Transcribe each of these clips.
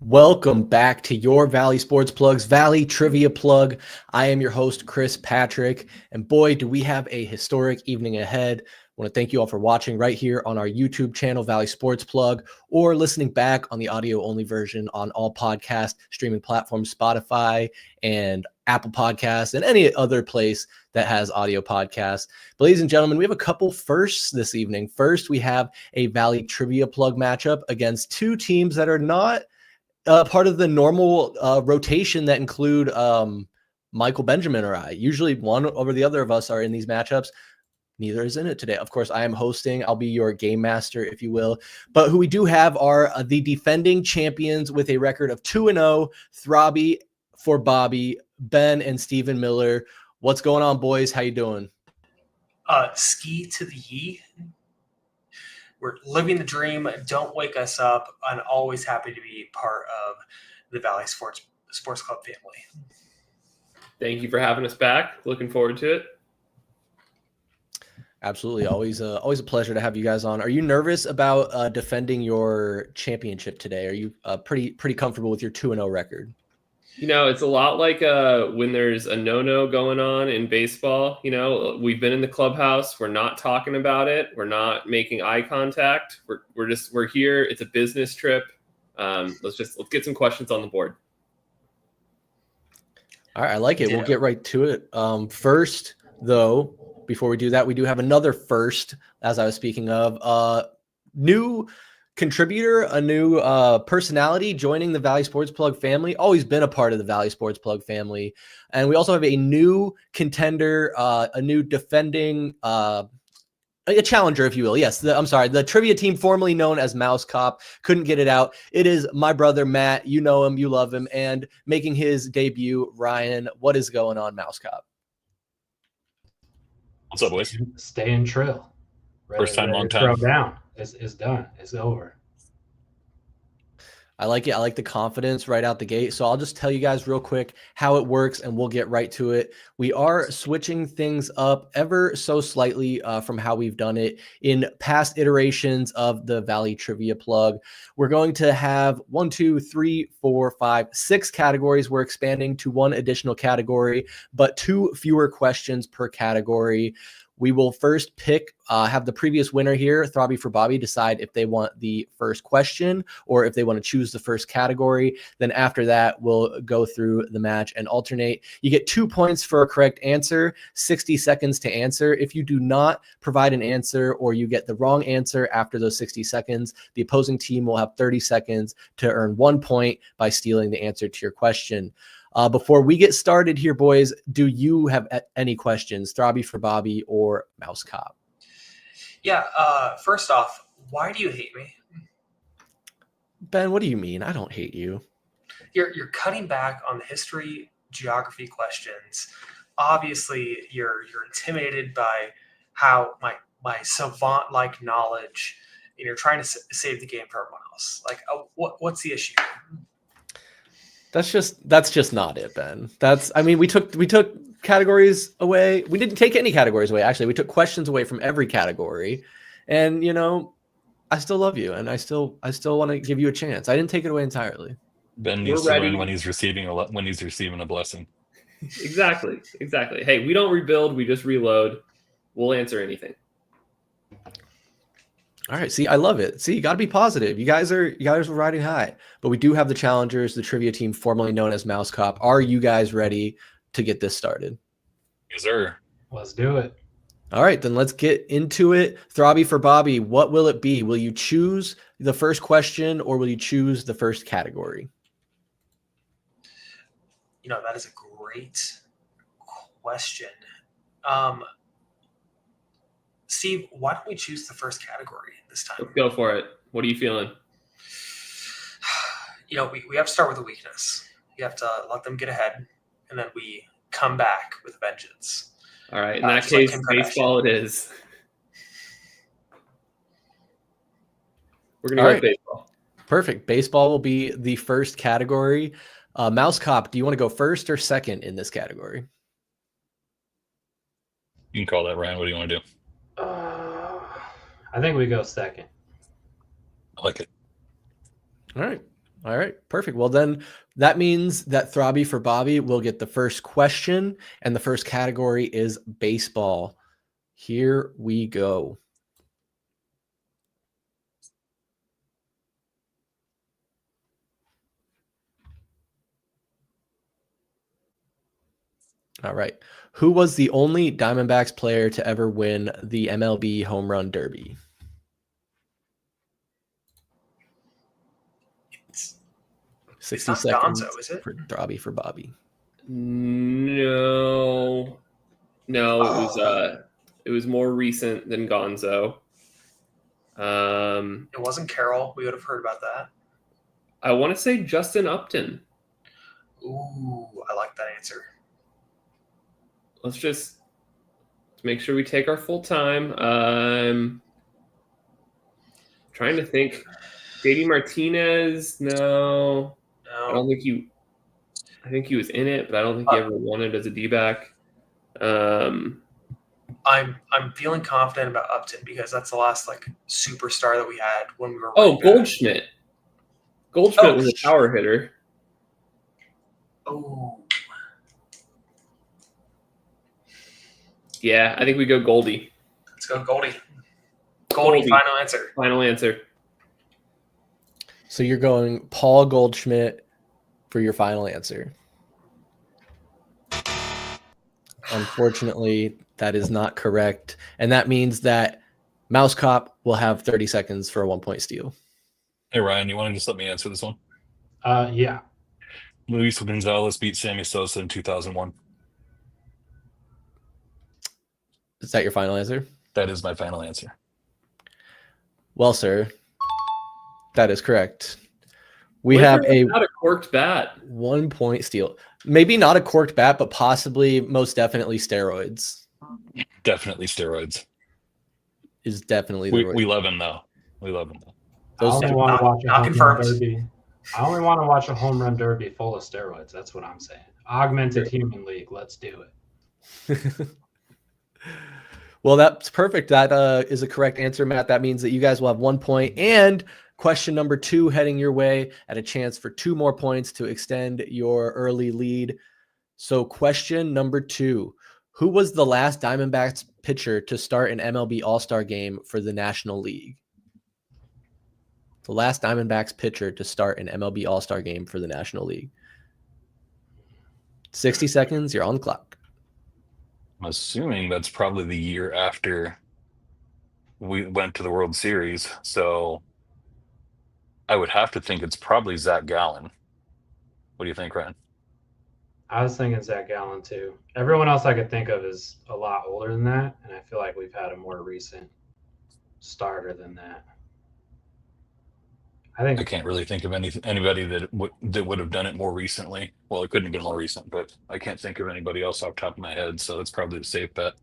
Welcome back to your Valley Sports Plugs, Valley Trivia Plug. I am your host, Chris Patrick, and boy, do we have a historic evening ahead. I want to thank you all for watching right here on our YouTube channel, Valley Sports Plug, or listening back on the audio-only version on all podcast streaming platforms, Spotify and Apple Podcasts, and any other place that has audio podcasts. But ladies and gentlemen, we have a couple firsts this evening. First, we have a Valley Trivia Plug matchup against two teams that are not part of the normal rotation that include Michael Benjamin or I. Usually one over the other of us are in these matchups. Neither is in it today. Of course, I am hosting. I'll be your game master, if you will. But who we do have are the defending champions with a record of 2-0, Throbby For Bobby, Ben and Stephen Miller. What's going on, boys? How you doing? Ski to the ye. We're living the dream. Don't wake us up. I'm always happy to be part of the Valley Sports Club family. Thank you for having us back. Looking forward to it. Absolutely. Always a pleasure to have you guys on. Are you nervous about defending your championship today? Are you pretty comfortable with your 2-0 record? You know, it's a lot like when there's a no-no going on in baseball. You know, we've been in the clubhouse. We're not talking about it. We're not making eye contact. We're here. It's a business trip. Let's get some questions on the board. All right, I like it. Yeah. We'll get right to it. First, though, before we do that, we do have another first, as I was speaking of, new contributor, a new personality joining the Valley Sports Plug family. Always been a part of the Valley Sports Plug family. And we also have a new contender, a new defending, a challenger, if you will. Yes, the trivia team formerly known as Mousecop. Couldn't get it out. It is my brother, Matt. You know him, you love him. And making his debut, Ryan. What is going on, Mousecop? What's up, boys? Staying trill. First time, long time. Down. It's done. It's over. I like it. I like the confidence right out the gate. So I'll just tell you guys real quick how it works and we'll get right to it. We are switching things up ever so slightly from how we've done it in past iterations of the Valley Trivia Plug. We're going to have 1, 2, 3, 4, 5, 6 categories. We're expanding to 1 additional category, but 2 fewer questions per category. We will first pick, have the previous winner here, Throbby For Bobby, decide if they want the first question or if they want to choose the first category. Then after that, we'll go through the match and alternate. You get 2 points for a correct answer, 60 seconds to answer. If you do not provide an answer or you get the wrong answer after those 60 seconds, the opposing team will have 30 seconds to earn 1 point by stealing the answer to your question. Before we get started here, boys, do you have any questions, Throbby For Bobby or Mousecop? Yeah, first off, why do you hate me? Ben, what do you mean? I don't hate you. You're cutting back on the history, geography questions. Obviously, you're intimidated by how my savant-like knowledge, and you're trying to save the game for everyone else. Like, what's the issue? That's just not it, Ben. We took categories away. We didn't take any categories away. Actually, we took questions away from every category. And you know, I still love you, and I still want to give you a chance. I didn't take it away entirely. Ben needs to win when he's receiving a blessing. Exactly. Hey, we don't rebuild. We just reload. We'll answer anything. All right. See, I love it. See, you got to be positive. You guys are riding high, but we do have the challengers, the trivia team formerly known as Mousecop. Are you guys ready to get this started? Yes, sir. Let's do it. All right, then let's get into it. Throbby For Bobby, what will it be? Will you choose the first question or will you choose the first category? You know, that is a great question. Steve, why don't we choose the first category this time? Let's go for it. What are you feeling? You know, we have to start with a weakness. You have to let them get ahead, and then we come back with vengeance. All right. In that case, like baseball it is. We're going to go with baseball. Perfect. Baseball will be the first category. Mousecop, do you want to go first or second in this category? You can call that, Ryan. What do you want to do? I think we go second. I like it. All right. All right, perfect. Well, then that means that Throbby for Bobby will get the first question, and the first category is baseball. Here we go. All right. Who was the only Diamondbacks player to ever win the MLB Home Run Derby? It's 60 not seconds Gonzo, is it? for Throbby for Bobby. No, it was more recent than Gonzo. It wasn't Carroll. We would have heard about that. I want to say Justin Upton. Ooh, I like that answer. Let's just make sure we take our full time. Trying to think. JD Martinez, no. I don't think he. I think he was in it, but I don't think he ever won it as a D-back. I'm feeling confident about Upton because that's the last like superstar that we had when we were. Oh, Goldschmidt. Goldschmidt was a power hitter. Oh. Yeah, I think we go Goldie. Let's go Goldie. Goldie, final answer. Final answer. So you're going Paul Goldschmidt for your final answer. Unfortunately, that is not correct. And that means that Mousecop will have 30 seconds for a 1-point steal. Hey, Ryan, you want to just let me answer this one? Yeah. Luis Gonzalez beat Sammy Sosa in 2001. Is that your final answer? That is my final answer. Well, sir, that is correct. We have not a corked bat. 1-point steal. Maybe not a corked bat, but possibly, most definitely steroids. Definitely steroids. Is definitely the we love him though. We love him though. I only want to watch a home run derby. I only want to watch a home run derby full of steroids. That's what I'm saying. Augmented human league. Let's do it. Well, that's perfect. That is a correct answer, Matt. That means that you guys will have 1 point. And question number 2 heading your way at a chance for 2 more points to extend your early lead. So question number 2. Who was the last Diamondbacks pitcher to start an MLB All-Star game for the National League? The last Diamondbacks pitcher to start an MLB All-Star game for the National League. 60 seconds. You're on the clock. I'm assuming that's probably the year after we went to the World Series. So I would have to think it's probably Zach Gallen. What do you think, Ryan? I was thinking Zach Gallen too. Everyone else I could think of is a lot older than that, and I feel like we've had a more recent starter than that. I can't really think of anybody that would have done it more recently. Well, it couldn't have been more recent, but I can't think of anybody else off the top of my head. So it's probably the safe bet.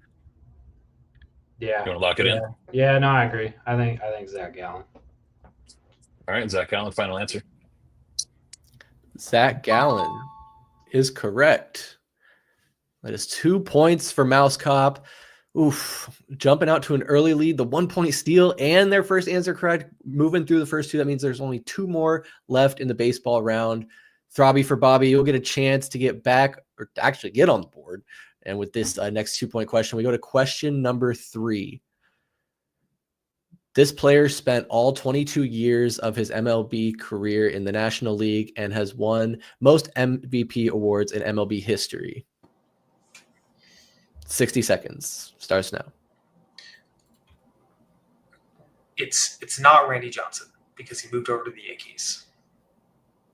Yeah. You want to lock it in? Yeah, no, I agree. I think Zach Gallen. All right, Zach Gallen, final answer. Zach Gallen is correct. That is 2 points for Mousecop. Oof, jumping out to an early lead, the 1-point steal and their first answer correct, moving through the first 2. That means there's only 2 more left in the baseball round. Throbby for Bobby, you'll get a chance to get back or actually get on the board. And with this next 2-point question, we go to question number 3. This player spent all 22 years of his MLB career in the National League and has won most MVP awards in MLB history. 60 seconds. Starts now. It's not Randy Johnson because he moved over to the Yankees.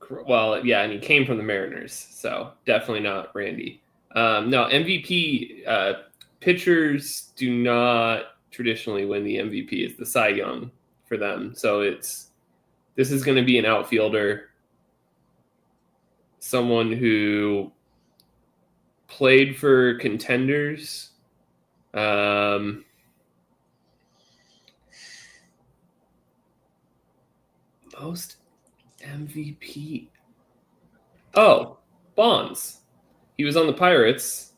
Well, yeah, and he came from the Mariners, so definitely not Randy. No, MVP pitchers do not traditionally win the MVP. It's the Cy Young for them. So this is going to be an outfielder, someone who played for contenders. Most MVP. Oh, Bonds. He was on the Pirates,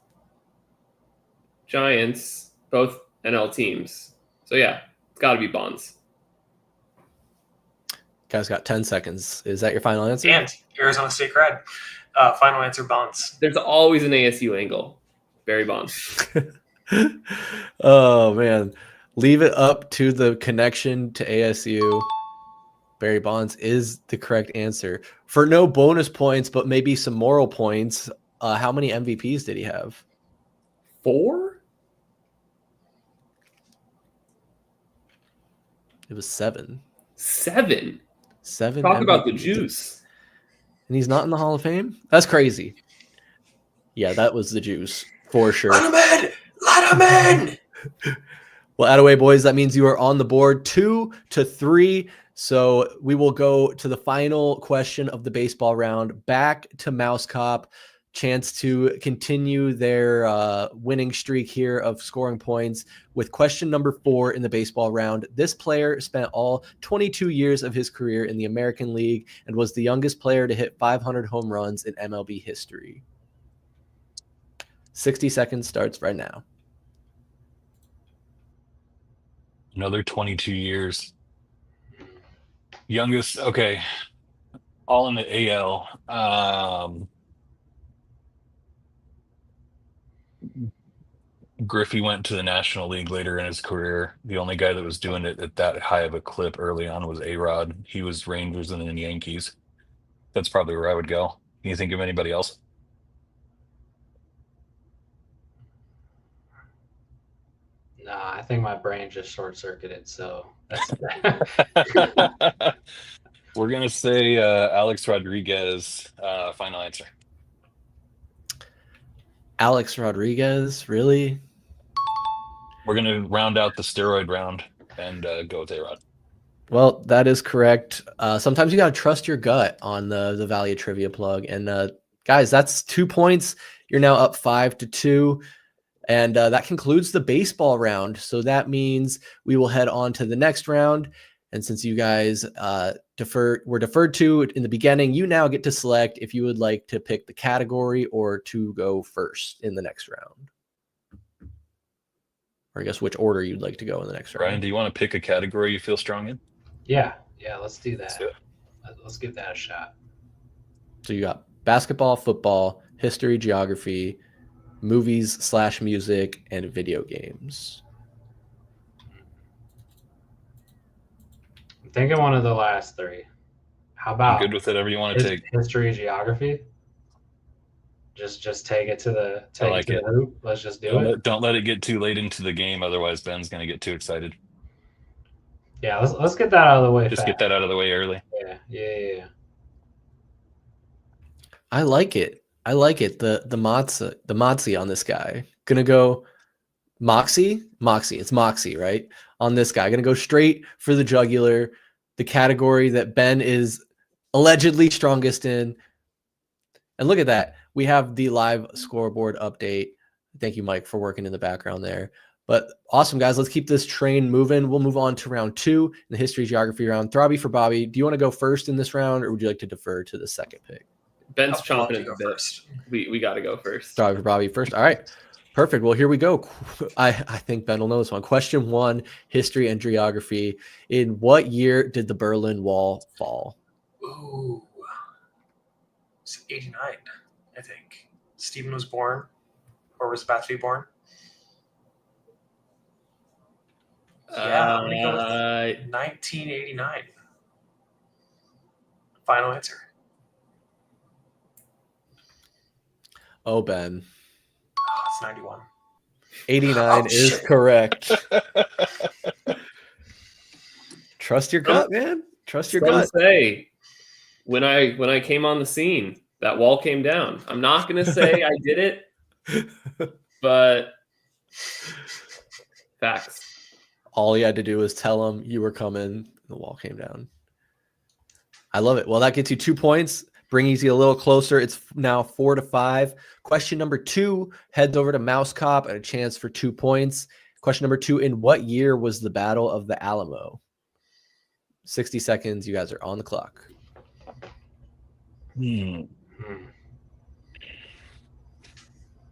Giants, both NL teams. So yeah, it's got to be Bonds. Guys got 10 seconds. Is that your final answer? And Arizona State grad. Final answer, Bonds. There's always an ASU angle. Barry Bonds. Oh, man. Leave it up to the connection to ASU. Barry Bonds is the correct answer. For no bonus points, but maybe some moral points, how many MVPs did he have? 4? It was 7. 7? 7. Talk about the MVPs. juice. And he's not in the Hall of Fame? That's crazy. Yeah, that was the juice for sure. Let him in! Let him in! Well, Attaway boys, that means you are on the board 2-3. So we will go to the final question of the baseball round. Back to Mousecop. Chance to continue their winning streak here of scoring points with question number 4 in the baseball round. This player spent all 22 years of his career in the American League and was the youngest player to hit 500 home runs in MLB history. 60 seconds starts right now. Another 22 years. Youngest, okay. All in the AL. Griffey went to the National League later in his career. The only guy that was doing it at that high of a clip early on was A-Rod. He was Rangers and then Yankees. That's probably where I would go. Can you think of anybody else? Nah, I think my brain just short-circuited, so that's We're going to say Alex Rodriguez, final answer. Alex Rodriguez, really? We're going to round out the steroid round and go with A-Rod. Well, that is correct. Sometimes you got to trust your gut on the Value Trivia plug. And guys, that's 2 points. You're now up 5-2. And that concludes the baseball round. So that means we will head on to the next round. And since you guys were deferred to in the beginning, you now get to select if you would like to pick the category or to go first in the next round. Or I guess which order you'd like to go in the next round. Ryan, do you want to pick a category you feel strong in? Yeah, let's do that. Let's do it. Let's give that a shot. So you got basketball, football, history, geography, movies/music, and video games. I'm thinking one of the last 3. How about I'm good with whatever you want to take. History, geography? Just take it to the it. hoop. Let's just do it. Don't let it get too late into the game, otherwise Ben's going to get too excited. Yeah, let's get that out of the way. Just fast. get that out of the way early. Yeah. I like it. The Moxie on this guy. Gonna go Moxie. It's Moxie, right? On this guy. Gonna go straight for the jugular, the category that Ben is allegedly strongest in. And look at that. We have the live scoreboard update. Thank you, Mike, for working in the background there. But awesome, guys. Let's keep this train moving. We'll move on to round 2 in the history geography round. Throbby for Bobby. Do you want to go first in this round, or would you like to defer to the second pick? Ben's chomping at the bit. First. We got to go first. Throbby for Bobby first. All right. Perfect. Well, here we go. I think Ben will know this one. Question 1, history and geography. In what year did the Berlin Wall fall? Ooh. It's 89, I think. Stephen was born, or was about to be born. Yeah, I'm going to go with 1989. Final answer. Oh, Ben. Oh, it's 91. 89 is correct. Trust your gut, man. Trust your gut. Say, when I came on the scene, that wall came down. I'm not going to say I did it, but facts. All you had to do was tell them you were coming. And the wall came down. I love it. Well, that gets you 2 points, brings you a little closer. It's now 4-5. Question number 2 heads over to Mousecop and a chance for 2 points. Question number 2, in what year was the Battle of the Alamo? 60 seconds. You guys are on the clock.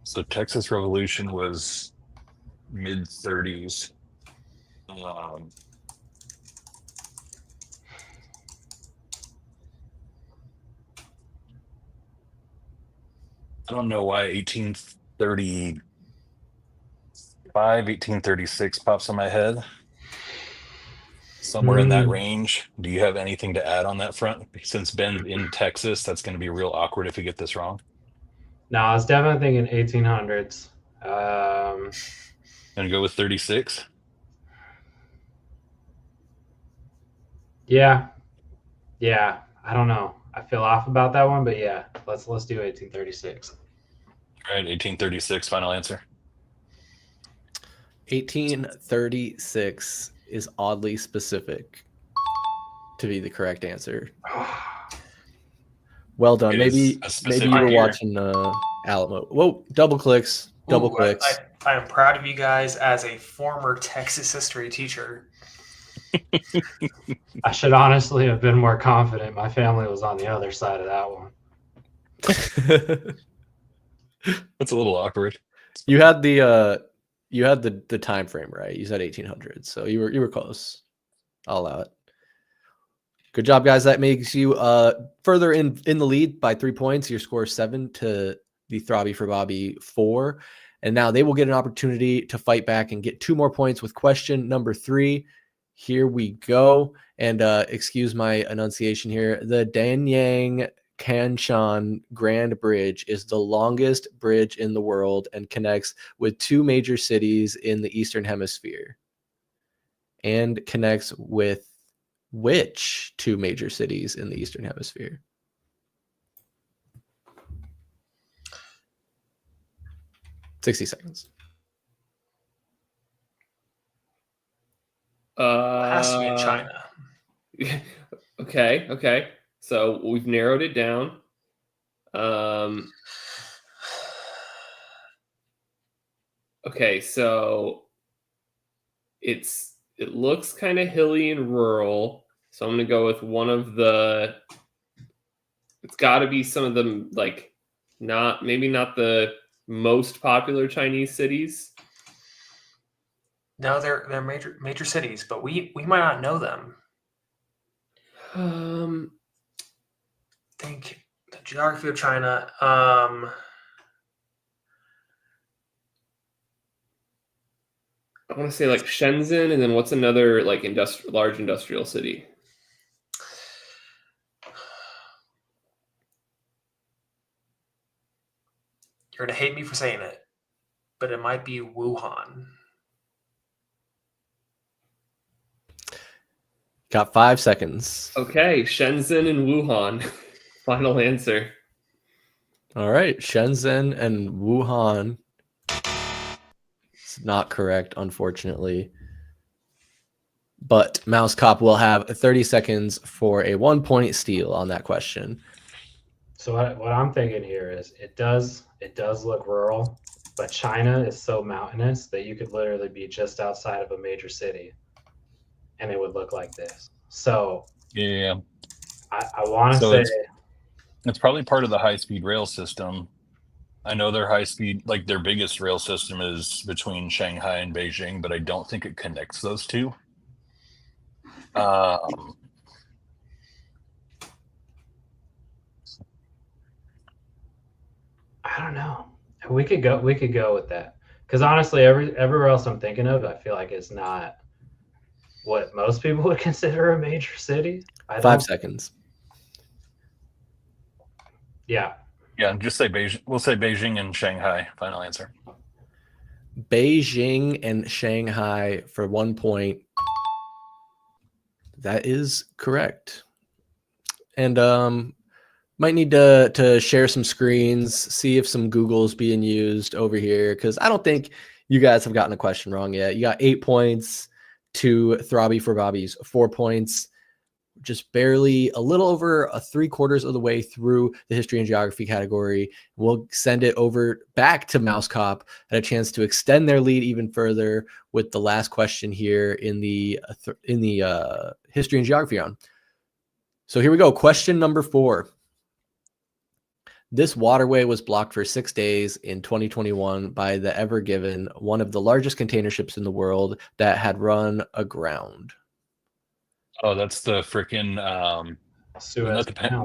So Texas Revolution was mid-30s. I don't know why 1835, 1836 pops in my head. Somewhere in that range. Do you have anything to add on that front? Since Ben's in Texas, that's going to be real awkward if we get this wrong. No, I was definitely thinking 1800s. Gonna go with 36. Yeah. I don't know. I feel off about that one, but yeah, let's do 1836. All right, 1836. Final answer. 1836 is oddly specific to be the correct answer. Well done. Maybe you were watching Alamo. Whoa! Double clicks. I am proud of you guys as a former Texas history teacher. I should honestly have been more confident. My family was on the other side of that one. That's a little awkward. You had the time frame right. You said 1800, so you were close. I'll allow it. Good job, guys. That makes you further in the lead by 3 points. Your score is 7 to the Throbby for Bobby 4. And now they will get an opportunity to fight back and get 2 more points with question number 3. Here we go. And excuse my enunciation here. The Danyang Kanshan Grand Bridge is the longest bridge in the world and connects with 2 major cities in the Eastern Hemisphere. And connects with which 2 major cities in the Eastern Hemisphere? $60 seconds. Has to be in China. Okay. So we've narrowed it down. Okay, so it looks kind of hilly and rural. So I'm gonna go with one of the. It's got to be some of them, like maybe not the most popular Chinese cities. No, they're major cities, but we might not know them. Think the geography of China. I want to say like Shenzhen, and then what's another like large industrial city? You're gonna hate me for saying it, but it might be Wuhan. Got 5 seconds. Okay, Shenzhen and Wuhan. Final answer. All right, Shenzhen and Wuhan. It's not correct, unfortunately. But Mousecop will have 30 seconds for a 1-point steal on that question. So what I'm thinking here is it does look rural, but China is so mountainous that you could literally be just outside of a major city and it would look like this. So yeah, I want to say it's probably part of the high-speed rail system. I know their high-speed, like their biggest rail system is between Shanghai and Beijing, but I don't think it connects those two. I don't know. We could go with that because honestly, everywhere else I'm thinking of, I feel like it's not what most people would consider a major city. 5 seconds. Yeah, just say Beijing. We'll say Beijing and Shanghai. Final answer. Beijing and Shanghai for 1 point. That is correct. And might need to share some screens, see if some Google's being used over here, because I don't think you guys have gotten a question wrong yet. You got 8 points to Throbby for Bobby's 4 points. Just barely a little over 3/4 of the way through the history and geography category. We'll send it over back to Mousecop at a chance to extend their lead even further with the last question here in the history and geography round. So here we go. Question number 4. This waterway was blocked for 6 days in 2021 by the Ever Given, one of the largest container ships in the world that had run aground. Oh, that's the freaking Suez Canal.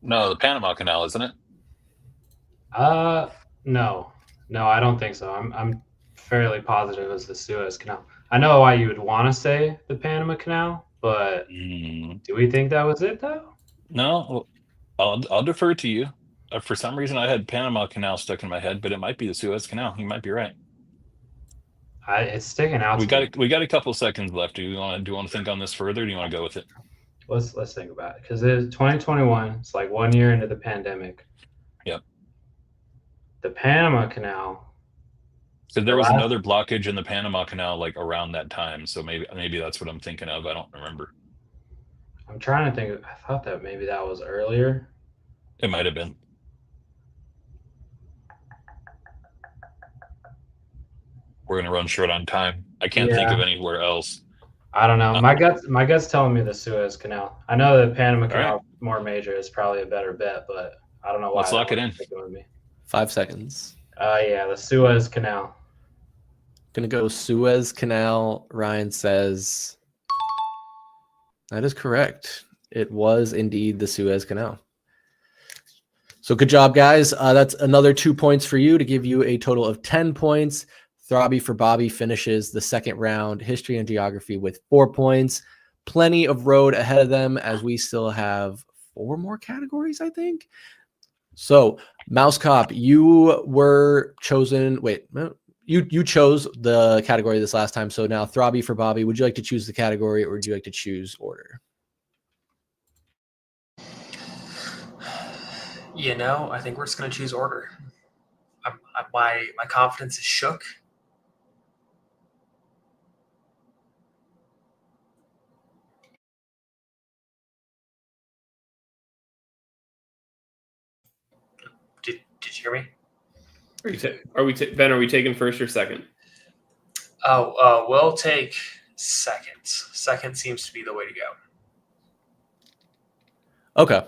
the Panama Canal, isn't it? No, I don't think so. I'm fairly positive it's the Suez Canal. I know why you would want to say the Panama Canal, but do we think that was it though? No, I'll defer to you. For some reason, I had Panama Canal stuck in my head, but it might be the Suez Canal. You might be right. It's sticking out to me. We got a couple seconds left. Do you want to think on this further? Or do you want to go with it? Let's think about it because it's 2021. It's like 1 year into the pandemic. Yep. The Panama Canal. Because there was another blockage in the Panama Canal like around that time, so maybe that's what I'm thinking of. I don't remember. I'm trying to think. I thought that maybe that was earlier. It might have been. We're gonna run short on time. I can't think of anywhere else. I don't know. My gut's telling me the Suez Canal. I know the Panama Canal more major is probably a better bet, but I don't know why. Let's lock it in. With me. 5 seconds. Yeah, the Suez Canal. Gonna go Suez Canal. Ryan says that is correct. It was indeed the Suez Canal. So good job, guys. That's another 2 points for you to give you a total of 10 points. Throbby for Bobby finishes the second round, history and geography, with 4 points. Plenty of road ahead of them as we still have 4 more categories, I think. So, Mousecop, you were chosen. Wait, you chose the category this last time. So now, Throbby for Bobby, would you like to choose the category or would you like to choose order? I think we're just going to choose order. My confidence is shook. Did you hear me? Ben, are we taking first or second? We'll take seconds. Second seems to be the way to go. Okay,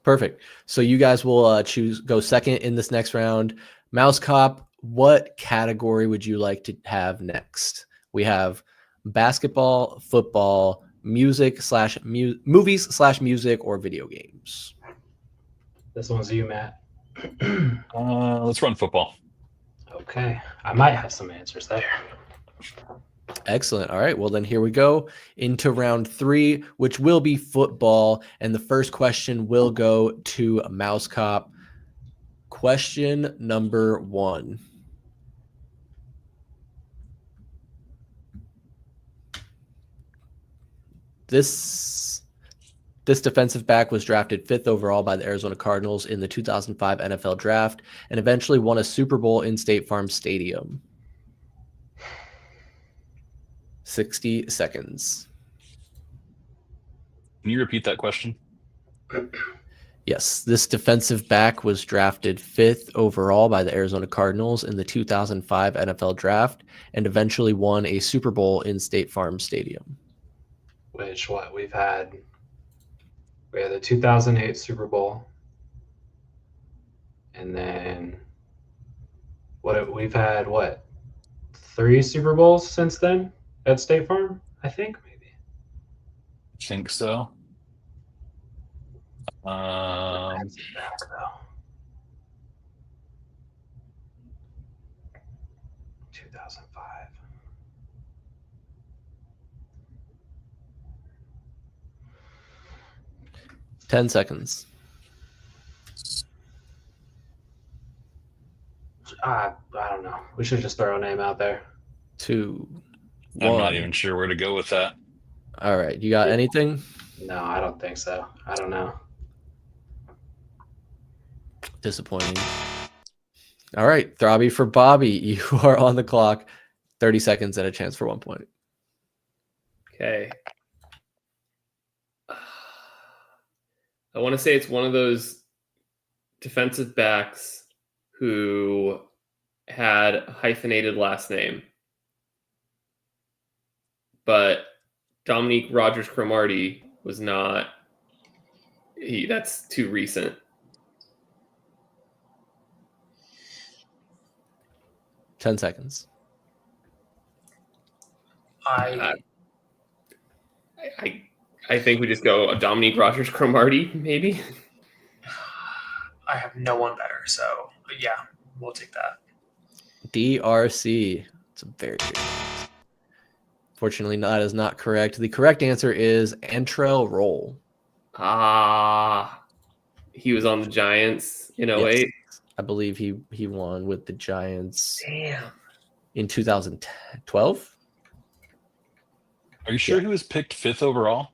perfect. So you guys will go second in this next round. Mousecop, what category would you like to have next? We have basketball, football, movies/music, or video games. This one's you, Matt. Let's run football. Okay, I might have some answers there. Excellent. All right. Well, then here we go into round 3, which will be football. And the first question will go to Mousecop. Question number 1. This defensive back was drafted 5th overall by the Arizona Cardinals in the 2005 NFL Draft and eventually won a Super Bowl in State Farm Stadium. 60 seconds. Can you repeat that question? Yes, this defensive back was drafted 5th overall by the Arizona Cardinals in the 2005 NFL Draft and eventually won a Super Bowl in State Farm Stadium. Which we had the 2008 Super Bowl, and then we've had 3 Super Bowls since then at State Farm, I think, maybe. I think so. 2005. 10 seconds. I don't know. We should just throw a name out there. 2, 1. I'm not even sure where to go with that. All right. You got anything? No, I don't think so. I don't know. Disappointing. All right. Throbby for Bobby. You are on the clock. 30 seconds and a chance for 1 point. Okay. I want to say it's one of those defensive backs who had a hyphenated last name. But Dominique Rodgers-Cromartie was not. That's too recent. Ten seconds. I think we just go Dominique Rodgers-Cromartie, maybe. I have no one better, so Yeah, we'll take that. DRC. It's a very good. Fortunately, that is not correct. The correct answer is Antrell Roll. He was on the Giants in 08. Yes. I believe he won with the Giants Damn. in 2012. Are you sure he was picked 5th overall?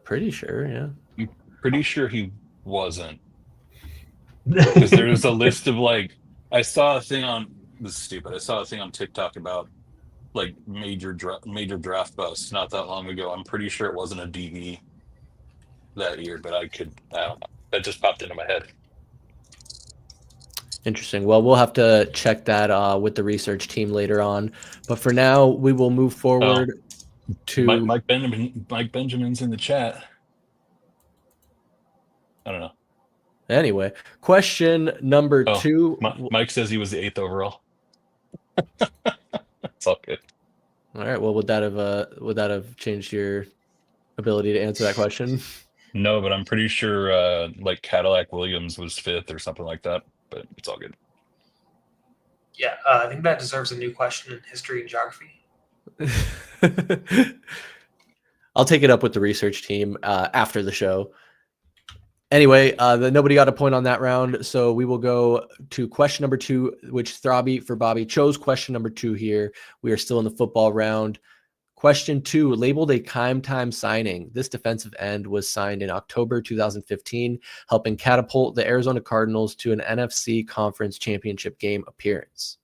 Pretty sure, yeah. I'm pretty sure he wasn't. Because there was a list of like, I saw a thing on this is stupid. I saw a thing on TikTok about like major draft busts not that long ago. I'm pretty sure it wasn't a DB that year, but I don't know. That just popped into my head. Interesting. Well, we'll have to check that with the research team later on. But for now, we will move forward to Mike Benjamin's in the chat. I don't know. Anyway, question number 2. Mike says he was the 8th overall. It's all good. All right. Well, would that have changed your ability to answer that question? No, but I'm pretty sure like Cadillac Williams was 5th or something like that. But it's all good. Yeah, I think that deserves a new question in history and geography. I'll take it up with the research team after the show. Anyway, nobody got a point on that round, so we will go to question number 2, which Throbby for Bobby chose question number 2 here. We are still in the football round. Question 2, labeled a Kime Time signing. This defensive end was signed in October 2015, helping catapult the Arizona Cardinals to an NFC Conference Championship game appearance.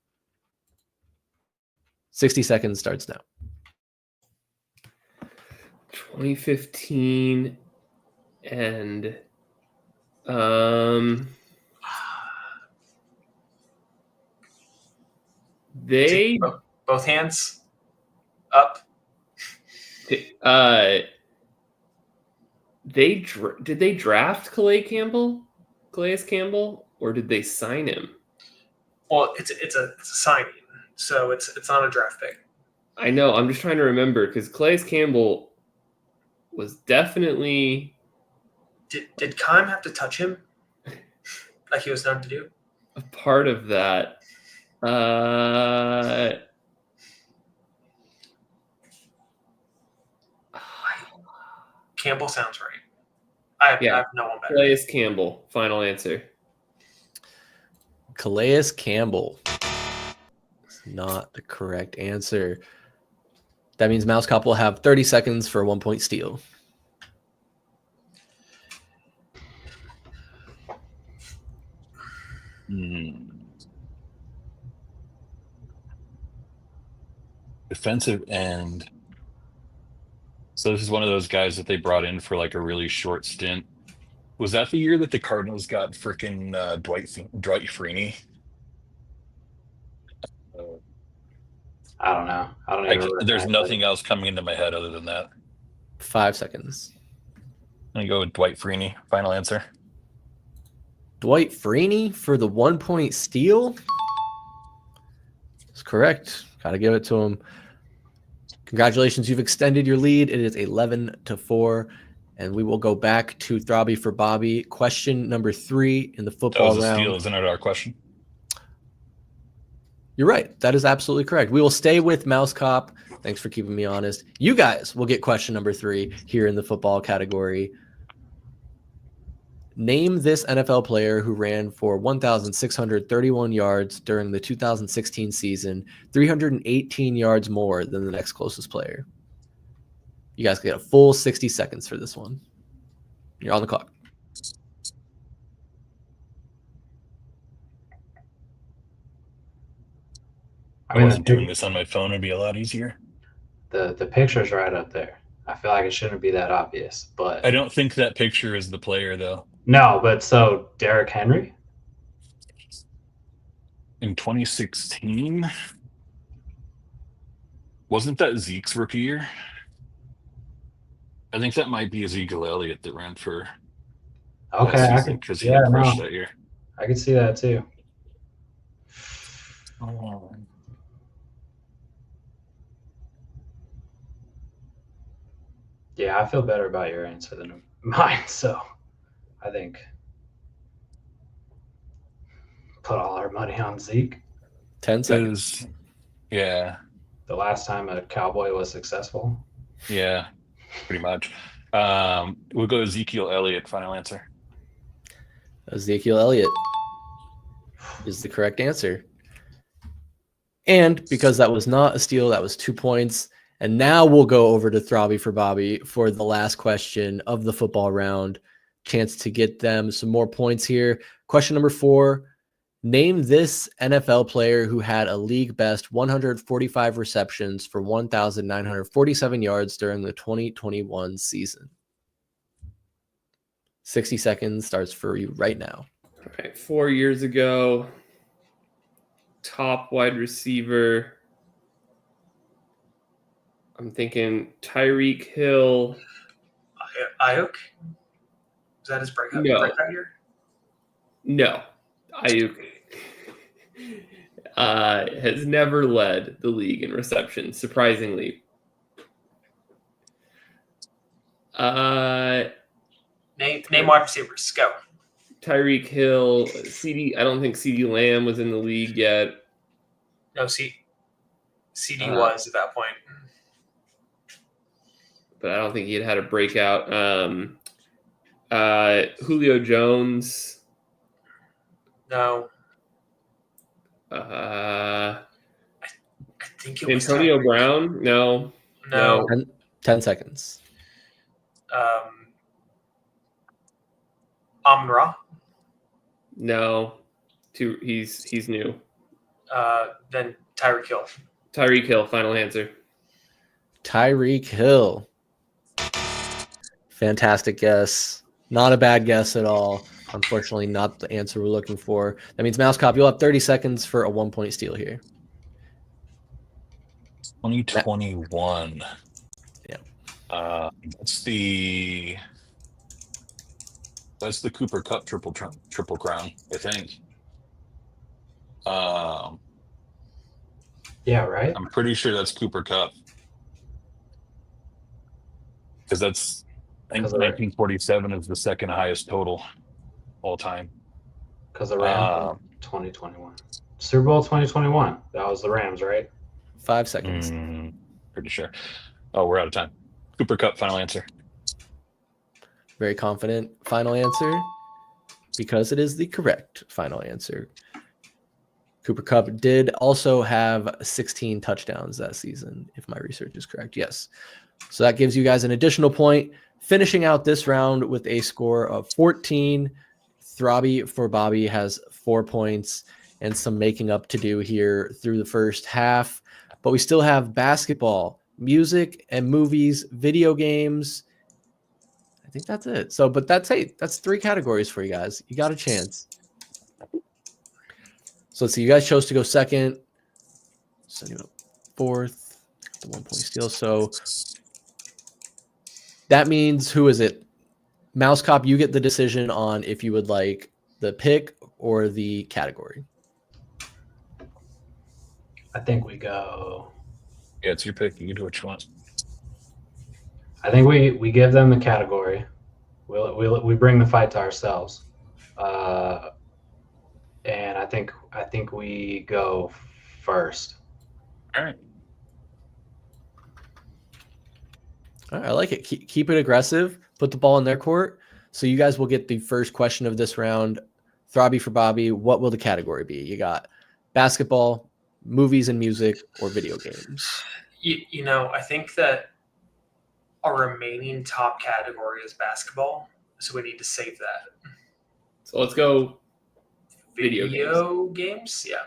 60 seconds starts now. 2015 and they both hands up. Did they draft Calais Campbell, or did they sign him? Well, it's a signing, so it's not a draft pick. I know. I'm just trying to remember because Calais Campbell was definitely. Did Kime have to touch him like he was known to do? A part of that. Campbell sounds right. I have no one better. Calais Campbell. Final answer. Calais Campbell. It's not the correct answer. That means Mousecop will have 30 seconds for a 1-point steal. Defensive end. So this is one of those guys that they brought in for like a really short stint. Was that the year that the Cardinals got freaking Dwight Freeney? I don't know. I don't even. There's nothing else coming into my head other than that. 5 seconds. I'm gonna go with Dwight Freeney. Final answer. Dwight Freeney for the 1-point steal. That's correct. Got to give it to him. Congratulations, you've extended your lead. It is 11-4, and we will go back to Throbby for Bobby. Question number 3 in the football round. That was a steal, isn't it? Our question. You're right. That is absolutely correct. We will stay with Mousecop. Thanks for keeping me honest. You guys will get question number 3 here in the football category. Name this NFL player who ran for 1,631 yards during the 2016 season, 318 yards more than the next closest player. You guys get a full 60 seconds for this one. You're on the clock. I wasn't doing this on my phone. It'd be a lot easier. The picture's right up there. I feel like it shouldn't be that obvious, but I don't think that picture is the player though. No, but so Derrick Henry in 2016, wasn't that Zeke's rookie year? I think that might be Ezekiel Elliott that ran for. Okay, because he had crushed that year. I could see that too. Oh. Yeah, I feel better about your answer than mine. So I think put all our money on Zeke. 10 seconds. Yeah, The last time a Cowboy was successful. yeah, pretty much. We'll go Ezekiel Elliott. Final answer. Ezekiel Elliott is the correct answer. And because that was not a steal, that was 2 points. And now we'll go over to Throbby for Bobby for the last question of the football round. Chance to get them some more points here. Question number 4. Name this NFL player who had a league best 145 receptions for 1,947 yards during the 2021 season. 60 seconds starts for you right now. All right, 4 years ago, top wide receiver. I'm thinking Tyreek Hill. Ayuk? Is that his breakout year? No. Ayuk has never led the league in receptions, surprisingly. Name wide receivers. Go. Tyreek Hill, CD. I don't think CD Lamb was in the league yet. No, CD was at that point. But I don't think he had a breakout. Julio Jones. No. I think it was Antonio Tyreek. Brown. No. 10 seconds. Amon-Ra. No. He's new. Then Tyreek Hill. Tyreek Hill. Final answer. Tyreek Hill. Fantastic guess. Not a bad guess at all. Unfortunately, not the answer we're looking for. That means Mousecop, you'll have 30 seconds for a 1-point steal here. 2021. Yeah. That's the Cooper Cup triple crown, I think. Yeah, right? I'm pretty sure that's Cooper Cup. Because that's, I think 1947 is the second highest total all time. Because the Rams 2021. Super Bowl 2021. That was the Rams, right? 5 seconds. Pretty sure. Oh, we're out of time. Cooper Cup, final answer. Very confident final answer because it is the correct final answer. Cooper Kupp did also have 16 touchdowns that season, if my research is correct. Yes. So that gives you guys an additional point, finishing out this round with a score of 14. Throbby for Bobby has 4 points and some making up to do here through the first half. But we still have basketball, music and movies, video games. I think that's it. So, but that's 3 categories for you guys. You got a chance. So let's see. You guys chose to go second. Sending up fourth. The 1-point steal. So that means, who is it? Mousecop, you get the decision on if you would like the pick or the category. I think we go. Yeah, it's your pick. You can do what you want. I think we give them the category. We bring the fight to ourselves. And I think we go first. All right. All right, I like it. Keep it aggressive. Put the ball in their court. So you guys will get the first question of this round. Throbby for Bobby, what will the category be? You got basketball, movies and music, or video games? You know, I think that our remaining top category is basketball, so we need to save that. So let's go Video games? Yeah.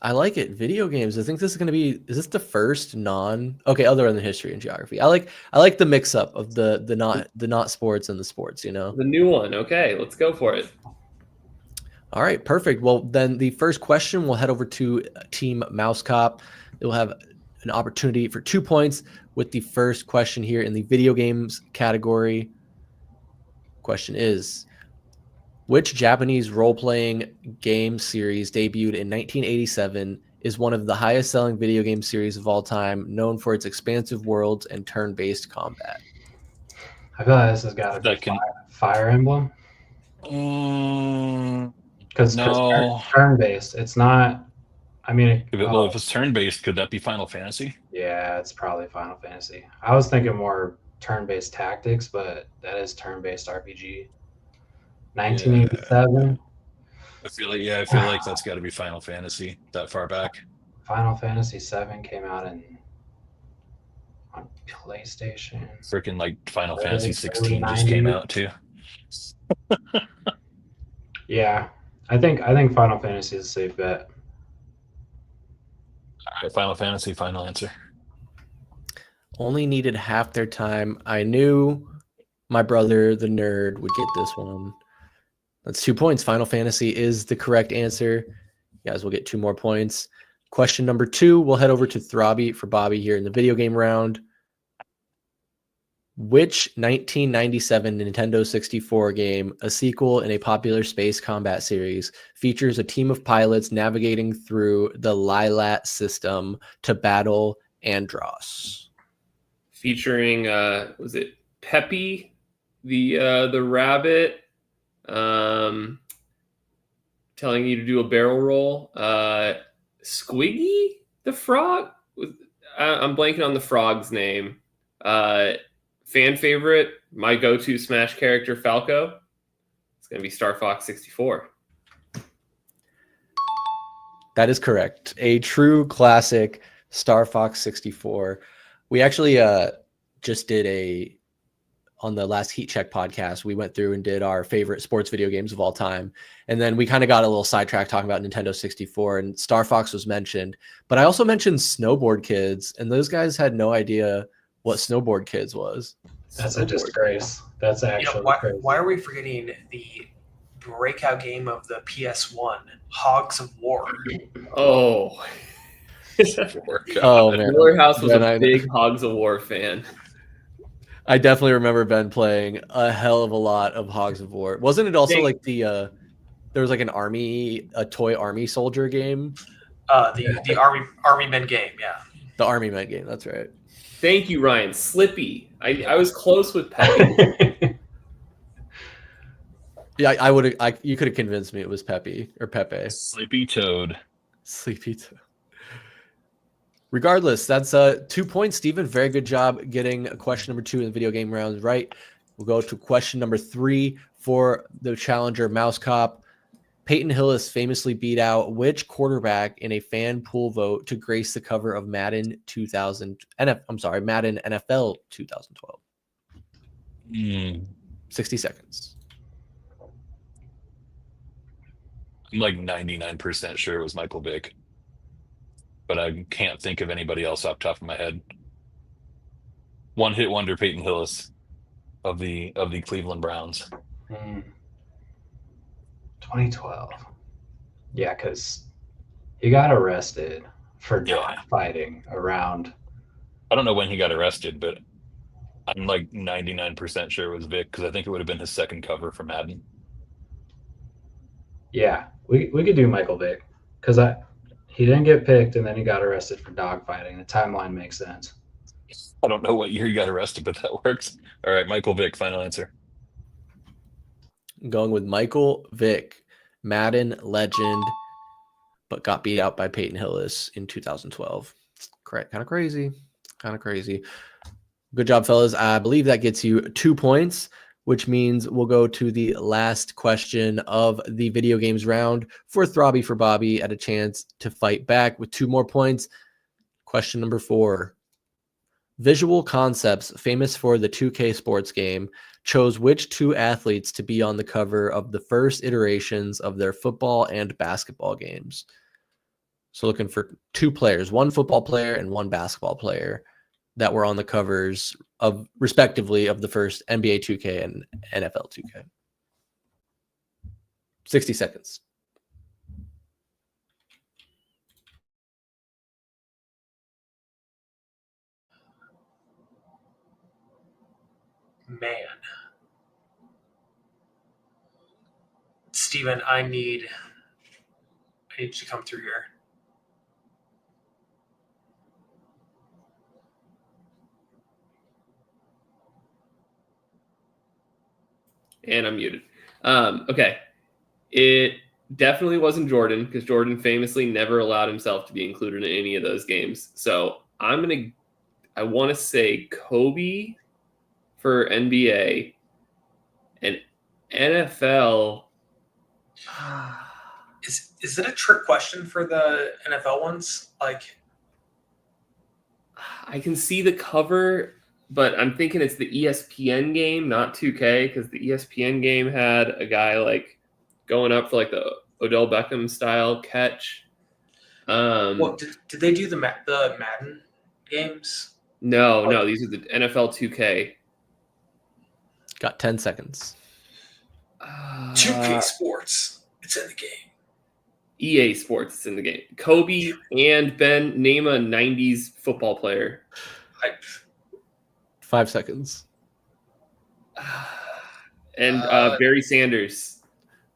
I like it. Video games. I think this is going to be, is this the first other than history and geography. I like the mix up of the not sports and the sports, you know. The new one. Okay, let's go for it. All right, perfect. Well, then the first question, we'll head over to Team Mousecop. They'll have an opportunity for 2 points with the first question here in the video games category. Question is, which Japanese role-playing game series debuted in 1987 is one of the highest-selling video game series of all time, known for its expansive worlds and turn-based combat? I feel like this has got to be That can. Fire Emblem because No. turn-based. It's not. I mean, Well, if it's turn-based, could that be Final Fantasy? yeah, it's probably Final Fantasy. I was thinking more turn-based tactics, but that is turn-based RPG. Yeah. 1987. I feel like that's got to be Final Fantasy that far back. Final Fantasy 7 came out on PlayStation. Freaking like Final Fantasy Early 16 just came 90s. out too. Yeah, I think Final Fantasy is a safe bet. All right, Final Fantasy, final answer. Only needed half their time. I knew my brother, the nerd, would get this one. That's 2 points. Final Fantasy is the correct answer. You guys will get 2 more points. Question number 2, we'll head over to Throbby for Bobby here in the video game round. Which 1997 Nintendo 64 game, a sequel in a popular space combat series, features a team of pilots navigating through the Lilat system to battle Andross? Featuring was it Peppy, the rabbit, telling you to do a barrel roll. Squiggy the frog. I'm blanking on the frog's name. Fan favorite, my go-to Smash character, Falco. It's gonna be Star Fox 64. That is correct. A true classic, Star Fox 64. We actually just did on the last Heat Check podcast, we went through and did our favorite sports video games of all time. And then we kind of got a little sidetracked talking about Nintendo 64, and Star Fox was mentioned. But I also mentioned Snowboard Kids, and those guys had no idea what Snowboard Kids was. That's a disgrace. That's actually crazy. Why are we forgetting the breakout game of the PS1, Hogs of War? Oh. Oh, man. Miller House was Ben, a big Hogs of War fan. I definitely remember Ben playing a hell of a lot of Hogs of War. Wasn't it also like there was like a toy army soldier game? The Army Men game, yeah. The Army Men game, that's right. Thank you, Ryan. Slippy. I was close with Peppy. Yeah, you could have convinced me it was Pepe. Sleepy Toad. Sleepy Toad. Regardless, that's 2 points, Steven. Very good job getting question number 2 in the video game rounds right. We'll go to question number 3 for the challenger, Mousecop. Peyton Hillis famously beat out which quarterback in a fan pool vote to grace the cover of Madden Madden NFL 2012. 60 seconds. I'm like 99% sure it was Michael Vick, but I can't think of anybody else off the top of my head. One hit wonder Peyton Hillis of the Cleveland Browns. 2012. Yeah, because he got arrested for dog fighting around. I don't know when he got arrested, but I'm like 99% sure it was Vic because I think it would have been his second cover for Madden. Yeah, we could do Michael Vick because he didn't get picked and then he got arrested for dog fighting. The timeline makes sense. I don't know what year he got arrested, but that works. All right, Michael Vick, final answer. Going with Michael Vick, Madden legend, but got beat out by Peyton Hillis in 2012. Kind of crazy. Good job, fellas. I believe that gets you 2 points, which means we'll go to the last question of the video games round for Throbby for Bobby at a chance to fight back with 2 more points. Question number 4. Visual Concepts, famous for the 2K sports game, chose which 2 athletes to be on the cover of the first iterations of their football and basketball games. So looking for 2 players, 1 football player and 1 basketball player that were on the covers of respectively of the first NBA 2K and NFL 2K. 60 seconds. Man. Steven, I need you to come through here. And I'm muted. Okay. It definitely wasn't Jordan, because Jordan famously never allowed himself to be included in any of those games. So I want to say Kobe for NBA, and NFL. Is it a trick question for the NFL ones? Like, I can see the cover, but I'm thinking it's the ESPN game, not 2K, because the ESPN game had a guy like going up for like the Odell Beckham style catch. what did they do the Madden games? No, these are the NFL 2K. Got 10 seconds. 2K Sports. It's in the game. EA Sports is in the game. Kobe and Ben, name a 90s football player. 5 seconds. And Barry Sanders.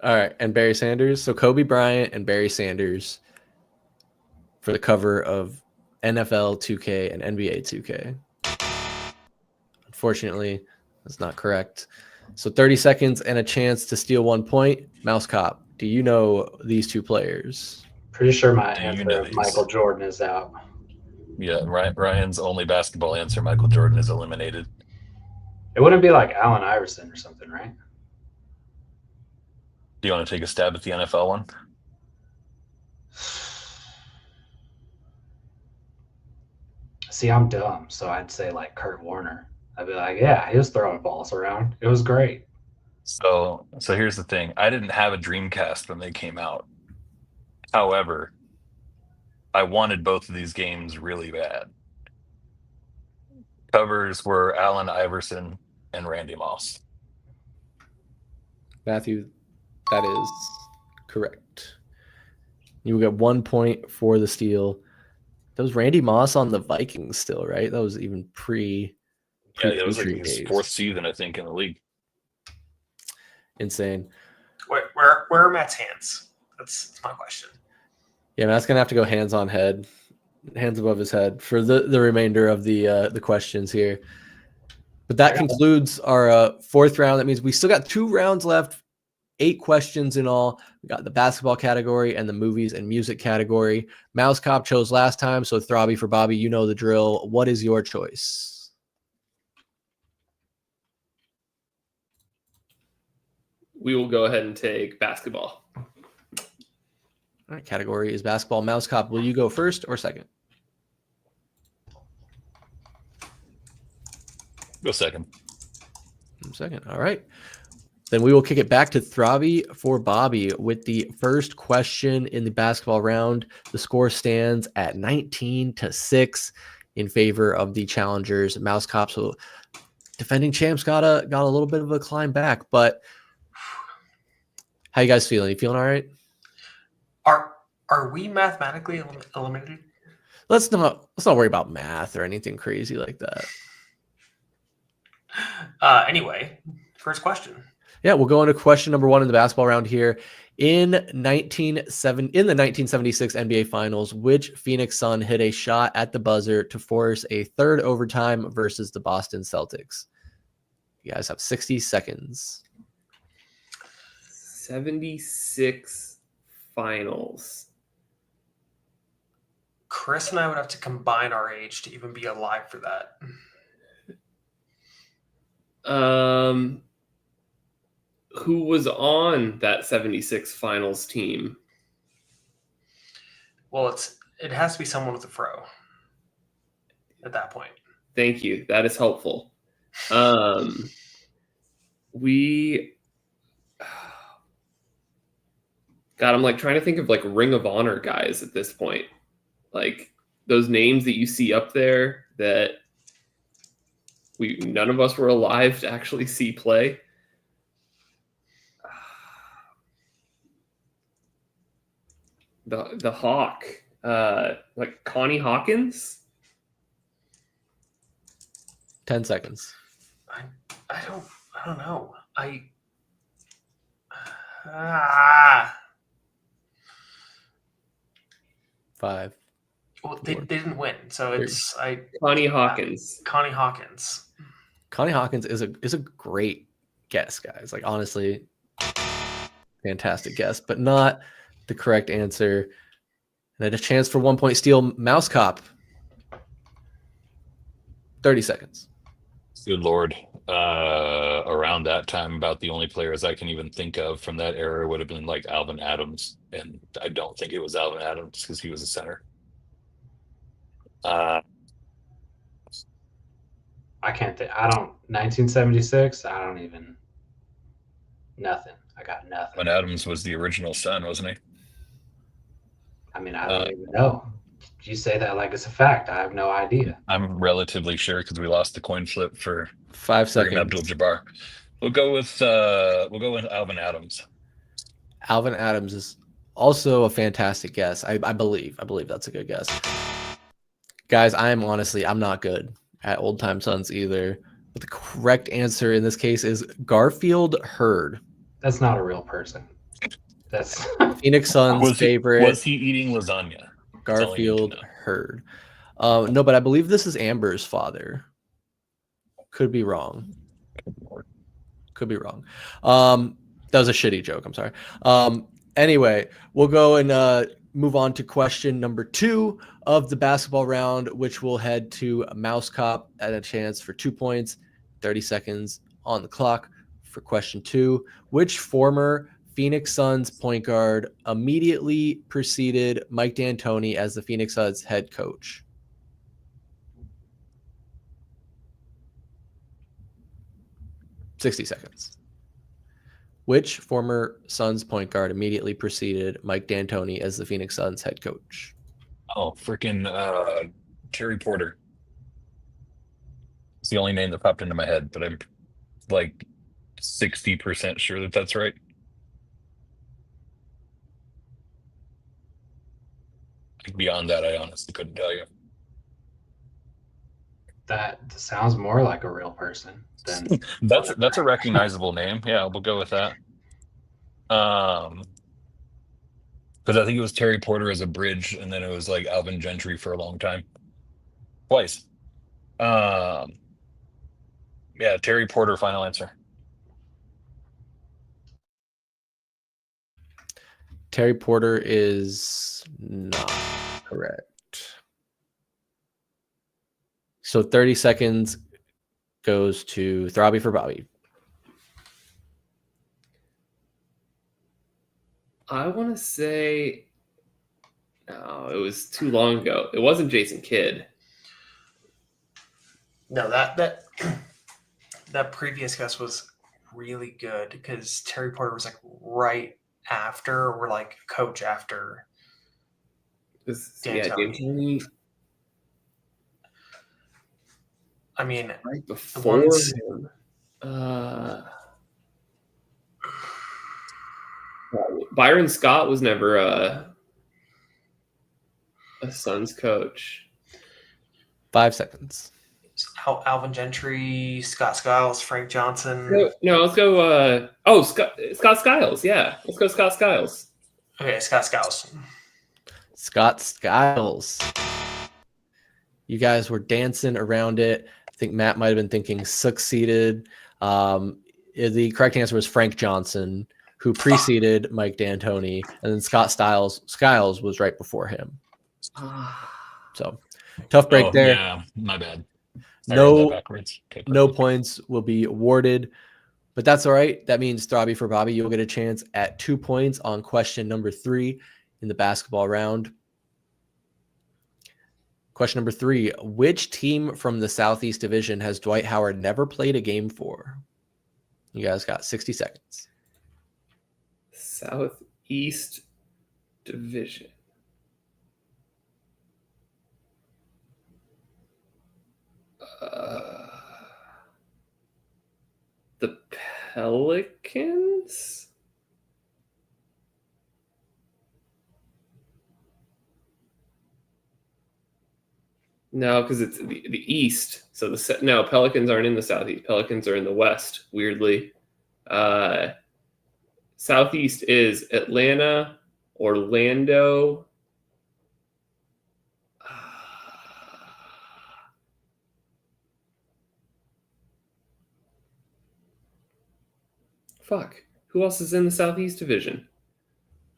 All right, and Barry Sanders. So Kobe Bryant and Barry Sanders for the cover of NFL 2K and NBA 2K. Unfortunately, that's not correct. So 30 seconds and a chance to steal 1 point. Mousecop, do you know these two players? Pretty sure my Do you answer know of these? Michael Jordan is out. Yeah, Ryan's only basketball answer, Michael Jordan, is eliminated. It wouldn't be like Allen Iverson or something, right? Do you want to take a stab at the NFL one? See, I'm dumb, so I'd say like Kurt Warner. I'd be like, yeah, he was throwing balls around. It was great. So here's the thing. I didn't have a Dreamcast when they came out. However, I wanted both of these games really bad. Covers were Allen Iverson and Randy Moss. Matthew, that is correct. You will get 1 point for the steal. That was Randy Moss on the Vikings still, right? That was even pre Yeah, that was like Patriot his days. 4th season, I think, in the league. Insane. Where are Matt's hands? That's my question. Yeah, Matt's gonna have to go hands on head, hands above his head for the remainder of the questions here. But that concludes our fourth round. That means we still got 2 rounds left, 8 questions in all. We got the basketball category and the movies and music category. Mousecop chose last time, so Throbby for Bobby, you know the drill. What is your choice? We will go ahead and take basketball. All right, category is basketball. Mousecop, will you go first or second? Go second. Second. All right. Then we will kick it back to Throbby for Bobby with the first question in the basketball round. The score stands at 19-6 in favor of the challengers. Mousecop, so defending champs got a little bit of a climb back, but how you guys feeling? You feeling all right? Are we mathematically eliminated? Let's not worry about math or anything crazy like that. Anyway, first question. Yeah, we'll go into question number 1 in the basketball round here. In the 1976 NBA Finals, which Phoenix Sun hit a shot at the buzzer to force a third overtime versus the Boston Celtics? You guys have 60 seconds. 76 Finals. Chris and I would have to combine our age to even be alive for that. Who was on that 76 Finals team? Well, it has to be someone with a fro at that point. Thank you. That is helpful. God, I'm like trying to think of like Ring of Honor guys at this point. Like those names that you see up there that none of us were alive to actually see play. The Hawk, like Connie Hawkins. 10 seconds. I don't know. Five. Well, they didn't win, so it's Connie Hawkins. Connie Hawkins. Connie Hawkins is a great guess, guys. Like, honestly, fantastic guess, but not the correct answer. And a chance for 1 point steal. Mousecop. 30 seconds. Good Lord. Around that time, about the only players I can even think of from that era would have been like Alvin Adams. And I don't think it was Alvin Adams because he was a center. I can't think. 1976. I don't even. Nothing. I got nothing. Alvin Adams was the original son, wasn't he? I mean, I don't even know. You say that like it's a fact. I have no idea. I'm relatively sure because we lost the coin flip for 5 Kareem seconds. Abdul-Jabbar. We'll go with Alvin Adams. Alvin Adams is also a fantastic guess. I believe that's a good guess. Guys, I'm not good at old time Suns either. But the correct answer in this case is Garfield Hurd. That's not a real person. That's Phoenix Suns favorite. Was he eating lasagna? Garfield Hurd. No, but I believe this is Amber's father. Could be wrong. That was a shitty joke. I'm sorry. Anyway, we'll go and move on to question number 2 of the basketball round, which will head to Mousecop at a chance for 2 points, 30 seconds on the clock for question 2. Which former Phoenix Suns point guard immediately preceded Mike D'Antoni as the Phoenix Suns head coach? $60 seconds. Which former Suns point guard immediately preceded Mike D'Antoni as the Phoenix Suns head coach? Oh, freaking Terry Porter. It's the only name that popped into my head, but I'm like 60% sure that that's right. Beyond that, I honestly couldn't tell you. that sounds more like a real person than That's a recognizable name. Yeah, we'll go with that. Because I think it was Terry Porter as a bridge, and then it was like Alvin Gentry for a long time. Twice. Yeah, Terry Porter, final answer. Terry Porter is not correct. So 30 seconds goes to Throbby for Bobby. I want to say, no, it was too long ago. It wasn't Jason Kidd. No, that previous guess was really good because Terry Porter was like right after, or like coach after D'Antoni. I mean, Right before him. Byron Scott was never a Suns coach. 5 seconds. Alvin Gentry, Scott Skiles, Frank Johnson. No, let's go. Scott Skiles. Yeah, let's go Scott Skiles. Okay, Scott Skiles. Scott Skiles. You guys were dancing around it. I think Matt might have been thinking succeeded. The correct answer was Frank Johnson, who preceded Mike D'Antoni, and then Skiles was right before him. So tough break there. Yeah, my bad. No points will be awarded, but that's all right. That means Throbby for Bobby, you'll get a chance at 2 points on question number 3 in the basketball round. Question number 3, which team from the Southeast Division has Dwight Howard never played a game for? You guys got 60 seconds. Southeast Division. The Pelicans? No, because it's the East. So Pelicans aren't in the Southeast. Pelicans are in the West, weirdly. Southeast is Atlanta, Orlando. Fuck. Who else is in the Southeast Division?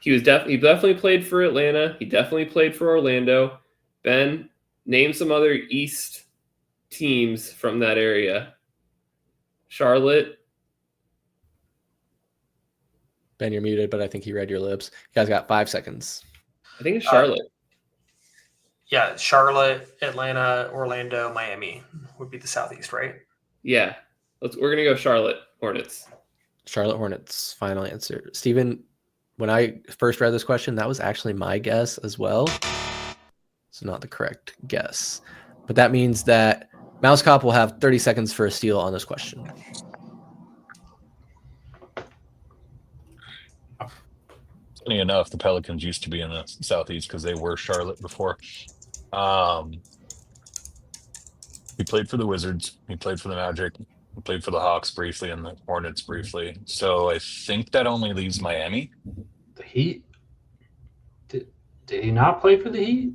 He definitely played for Atlanta. He definitely played for Orlando. Ben, name some other East teams from that area. Charlotte. Ben, you're muted, but I think he read your lips. You guys got 5 seconds. I think it's Charlotte. Yeah, Charlotte, Atlanta, Orlando, Miami would be the Southeast, right? Yeah. We're gonna go Charlotte Hornets. Charlotte Hornets, final answer. Steven, when I first read this question, that was actually my guess as well. So not the correct guess. But that means that Mousecop will have 30 seconds for a steal on this question. Funny enough, the Pelicans used to be in the Southeast because they were Charlotte before. He played for the Wizards. He played for the Magic. He played for the Hawks briefly and the Hornets briefly. So I think that only leaves Miami. The Heat? Did he not play for the Heat?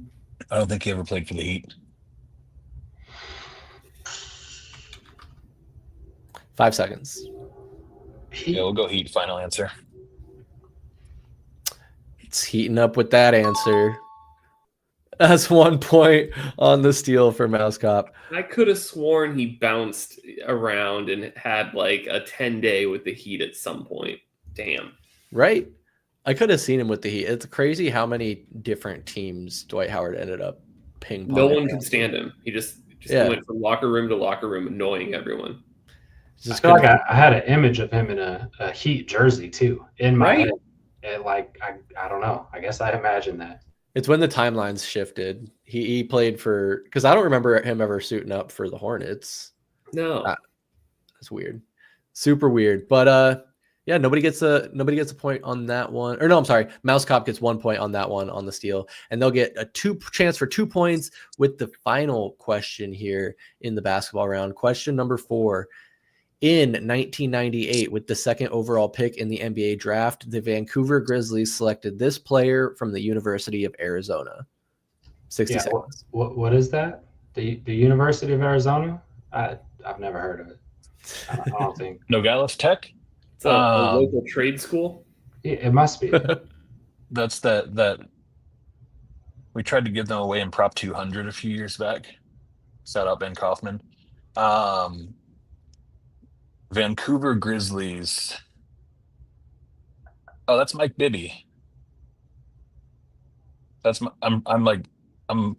I don't think he ever played for the Heat. 5 seconds. Heat? Yeah, we'll go Heat. Final answer. It's heating up with that answer. That's 1 point on the steal for Mousecop. I could have sworn he bounced around and had like a 10-day with the Heat at some point. Damn. Right? I could have seen him with the Heat. It's crazy how many different teams Dwight Howard ended up ping-ponging. No one could stand him. He just went from locker room to locker room, annoying everyone. I feel like I had an image of him in a Heat jersey too in my head. And like I don't know. I guess I imagined that. It's when the timelines shifted. He played for, because I don't remember him ever suiting up for the Hornets. No, that's weird, super weird. But yeah, nobody gets a point on that one. Or no, I'm sorry, Mousecop gets 1 point on that one on the steal, and they'll get a chance for 2 points with the final question here in the basketball round. Question number 4. In 1998, with the second overall pick in the NBA draft, the Vancouver Grizzlies selected this player from the University of Arizona. 60 seconds. What is that? The University of Arizona? I've never heard of it. I don't think. Nogales Tech? It's a local trade school. Yeah, it must be. That's that we tried to give them away in Prop 200 a few years back. Shout out Ben Kaufman. Vancouver Grizzlies. Oh, that's Mike Bibby. I'm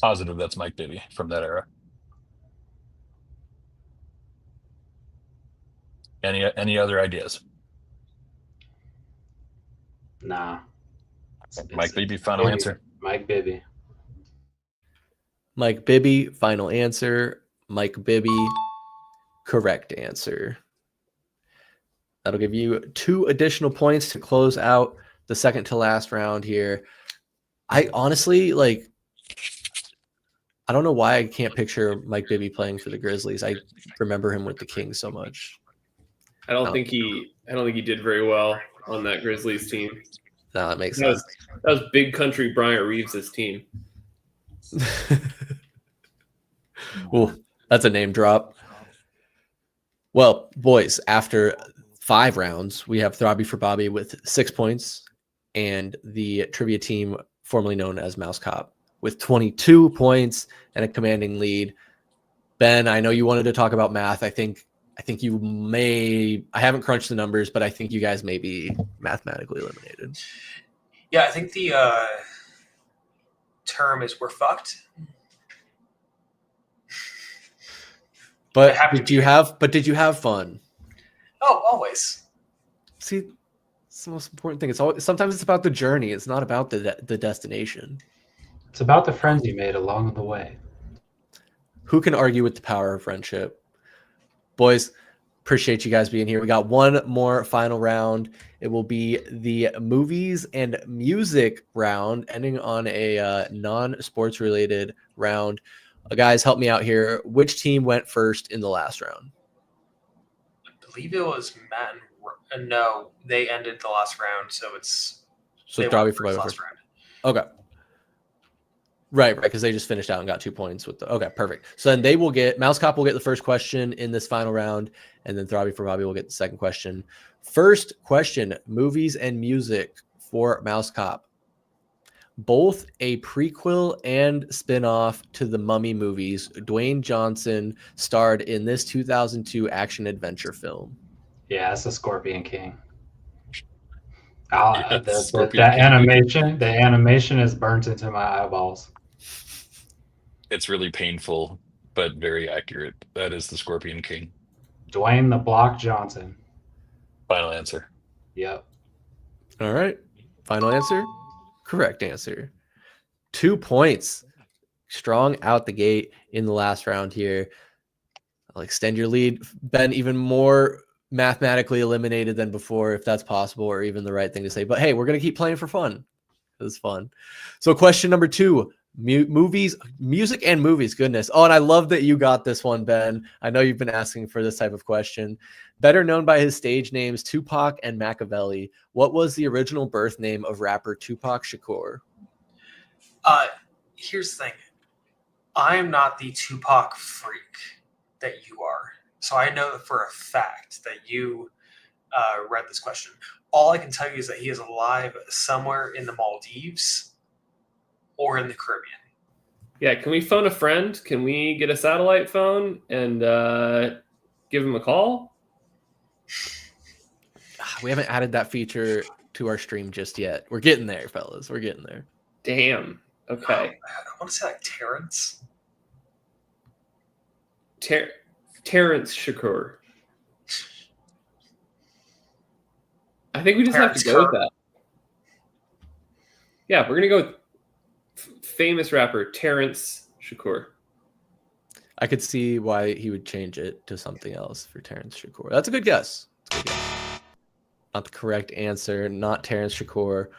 positive that's Mike Bibby from that era. Any other ideas? Nah. Mike Bibby, final answer. Mike Bibby. Mike Bibby, final answer. Mike Bibby, correct answer. That'll give you 2 additional points to close out the second to last round here. I honestly, I don't know why I can't picture Mike Bibby playing for the Grizzlies. I remember him with the Kings so much. I don't think he did very well on that Grizzlies team. No, that makes sense. That was Big Country Bryant Reeves' team. Ooh, that's a name drop. Well, boys, after 5 rounds, we have Throbby For Bobby with 6 points and the trivia team formerly known as Mousecop with 22 points and a commanding lead. Ben, I know you wanted to talk about math. I think you may, I haven't crunched the numbers, but I think you guys may be mathematically eliminated. Yeah, I think the term is we're fucked. But did you have fun? Oh, always. See, it's the most important thing. Sometimes it's about the journey. It's not about the destination. It's about the friends you made along the way. Who can argue with the power of friendship? Boys, appreciate you guys being here. We got one more final round. It will be the movies and music round, ending on a non-sports related round. Guys, help me out here. Which team went first in the last round? I believe it was Matt and no, they ended the last round, so it's Throbby For Bobby last first. round. Okay. Right, because they just finished out and got 2 points with the. Okay, perfect. So then they will get Mousecop will get the first question in this final round, and then Throbby for Bobby will get the second question. First question: movies and music for Mousecop. Both a prequel and spin-off to the Mummy movies, Dwayne Johnson starred in this 2002 action-adventure film. Yeah, it's the Scorpion King. Yeah, The Scorpion King. animation is burnt into my eyeballs. It's really painful, but very accurate. That is the Scorpion King. Dwayne the Block Johnson. Final answer. Yep. All right. Final answer? Correct answer. 2 points. Strong out the gate in the last round here. I'll extend your lead. Ben, even more mathematically eliminated than before, if that's possible, or even the right thing to say. But hey, we're going to keep playing for fun. It's fun. So question number 2, music and movies. Goodness. Oh, and I love that you got this one, Ben. I know you've been asking for this type of question. Better known by his stage names Tupac and Machiavelli, what was the original birth name of rapper Tupac Shakur? Here's the thing. I am not the Tupac freak that you are. So I know for a fact that you read this question. All I can tell you is that he is alive somewhere in the Maldives or in the Caribbean. Yeah, can we phone a friend? Can we get a satellite phone and give him a call? We haven't added that feature to our stream just yet. We're getting there, fellas. We're getting there. Damn. Okay. I want to say like Terrence. Terrence Shakur. I think we just Terrence have to go with Kerr. that. Yeah, we're gonna go with famous rapper Terrence Shakur. I could see why he would change it to something else for Terrence Shakur. That's a good guess. Not the correct answer. Not Terrence Shakur.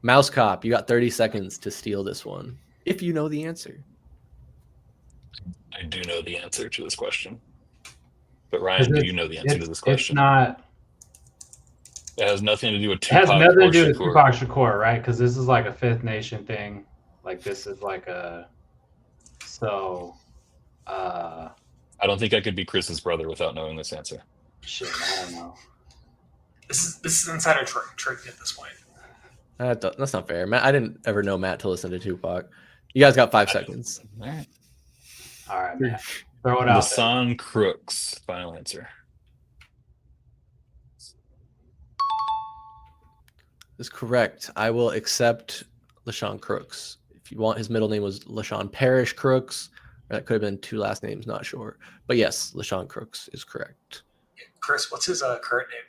Mousecop, you got 30 seconds to steal this one, if you know the answer. I do know the answer to this question. But Ryan, do you know the answer to this question? It's not. It has nothing to do with It has Tupac nothing or to do with Shakur. Tupac Shakur, right? Because this is like a Fifth Nation thing. Like this is like a. So. I don't think I could be Chris's brother without knowing this answer. Shit, I don't know. This is insider trading at this point. That's not fair. Matt, I didn't ever know Matt to listen to Tupac. You guys got 5 seconds. All right. All right, man. Throw it out there. Lasan Crooks. Final answer. Is correct. I will accept LaShawn Crooks. If you want, his middle name was LaShawn Parrish Crooks. Or that could have been 2 last names, not sure. But yes, LaShawn Crooks is correct. Chris, what's his current name?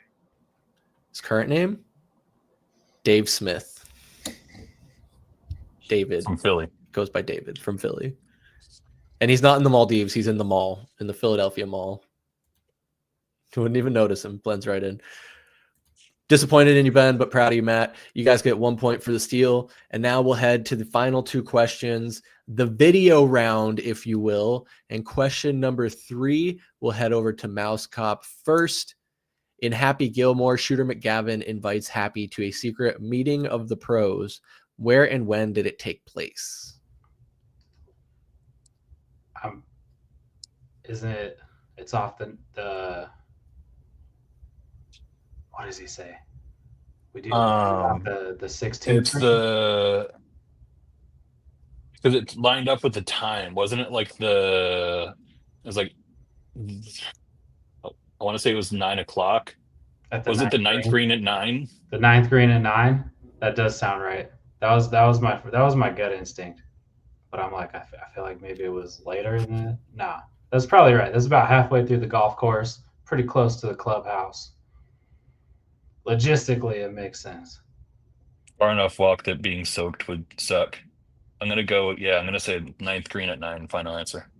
His current name? Dave Smith. David. From Philly. Goes by David from Philly. And he's not in the Maldives. He's in the mall, in the Philadelphia mall. You wouldn't even notice him. Blends right in. Disappointed in you, Ben, but proud of you, Matt. You guys get 1 point for the steal. And now we'll head to the final 2 questions, the video round, if you will. And question number 3, we'll head over to Mousecop first. In Happy Gilmore, Shooter McGavin invites Happy to a secret meeting of the pros. Where and when did it take place? Isn't it? It's off the. What does he say? We do the 16th. It's the because it's lined up with the time, wasn't it? Like it was like I want to say it was 9 o'clock. Was it the ninth green at 9? The 9th green at 9. That does sound right. That was my gut instinct. But I'm like, I feel like maybe it was later than that. Nah, that's probably right. That's about halfway through the golf course, pretty close to the clubhouse. Logistically, it makes sense. Far enough walk that being soaked would suck. I'm gonna say 9th green at 9. Final answer.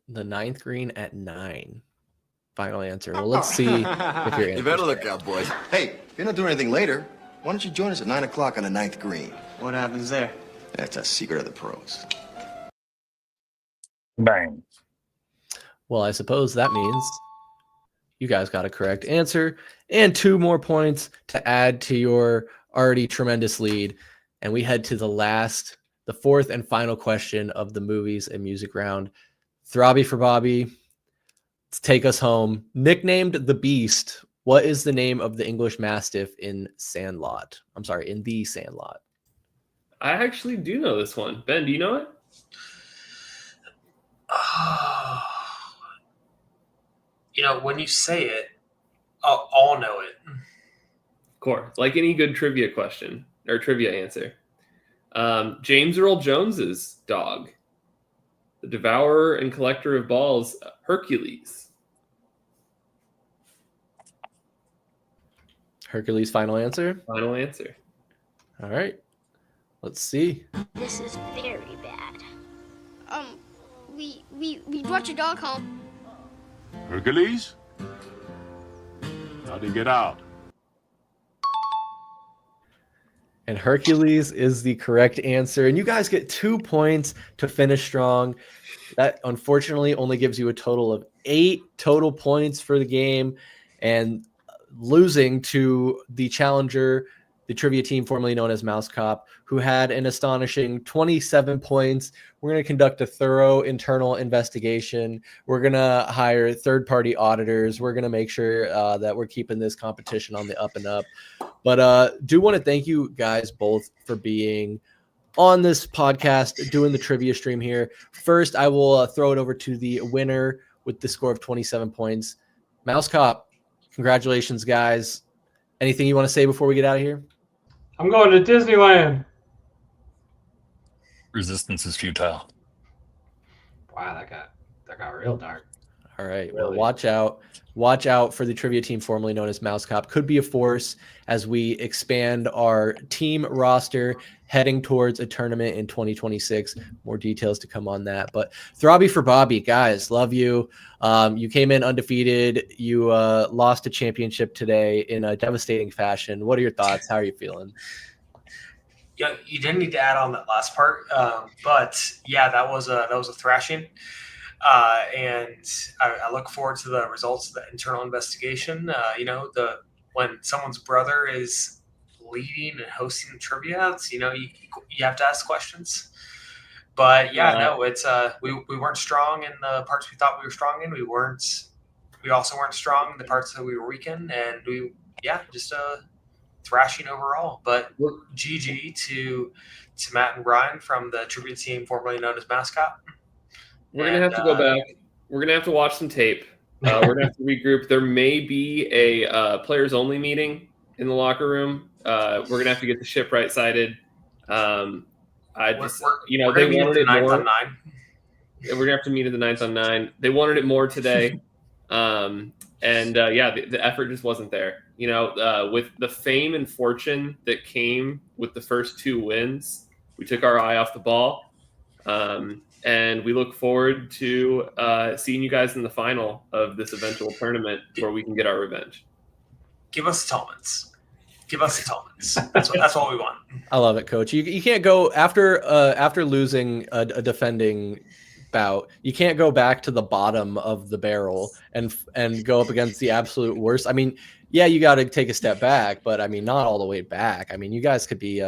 The 9th green at 9. Final answer. Well, let's see if you're in. You better look out, boys. Hey, if you're not doing anything later, why don't you join us at 9 o'clock on the 9th green? What happens there? That's a secret of the pros. Bang. Well, I suppose that means you guys got a correct answer and 2 more points to add to your already tremendous lead. And we head to the fourth and final question of the movies and music round. Throbby for Bobby, let's take us home. Nicknamed the Beast, what is the name of the English Mastiff in Sandlot? I'm sorry, in The Sandlot. I actually do know this one. Ben, do you know it? When you say it, I'll know it. Of course. Like any good trivia question or trivia answer. James Earl Jones's dog, the devourer and collector of balls, Hercules. Hercules, final answer? Final answer. All right. Let's see. This is very bad. We brought your dog home. Hercules? How'd he get out? And Hercules is the correct answer. And you guys get 2 points to finish strong. That unfortunately only gives you a total of 8 total points for the game. And losing to the challenger, the trivia team formerly known as Mousecop, who had an astonishing 27 points. We're going to conduct a thorough internal investigation. We're going to hire third-party auditors. We're going to make sure that we're keeping this competition on the up and up. But do want to thank you guys both for being on this podcast, doing the trivia stream here. First, I will throw it over to the winner with the score of 27 points. Mousecop, congratulations, guys. Anything you want to say before we get out of here? I'm going to Disneyland. Resistance is futile. Wow, that got real dark. All right. Really? Well, watch out for the trivia team formerly known as Mousecop. Could be a force as we expand our team roster heading towards a tournament in 2026. More details to come on that. But Throbby for Bobby, guys, love you. You came in undefeated. You lost a championship today in a devastating fashion. What are your thoughts? How are you feeling? Yeah, you didn't need to add on that last part, but yeah, that was a thrashing. And I look forward to the results of the internal investigation. When someone's brother is leading and hosting trivia, you have to ask questions. But it's we weren't strong in the parts we thought we were strong in. We also weren't strong in the parts that we were weak in, and just thrashing overall. But GG to Matt and Brian from the trivia team formerly known as Mousecop. We're going to have to go back. We're going to have to watch some tape. We're going to have to regroup. There may be a players-only meeting in the locker room. We're going to have to get the ship right-sided. They wanted it more. We're going to have to meet at the 9th on 9. They wanted it more today. The effort just wasn't there. With the fame and fortune that came with the first 2 wins, we took our eye off the ball. And we look forward to seeing you guys in the final of this eventual tournament where we can get our revenge. Give us atonements. That's what we want. I love it, Coach. You can't go after losing a defending bout. You can't go back to the bottom of the barrel and go up against the absolute worst. I mean, yeah, you got to take a step back, but I mean, not all the way back. I mean, you guys could be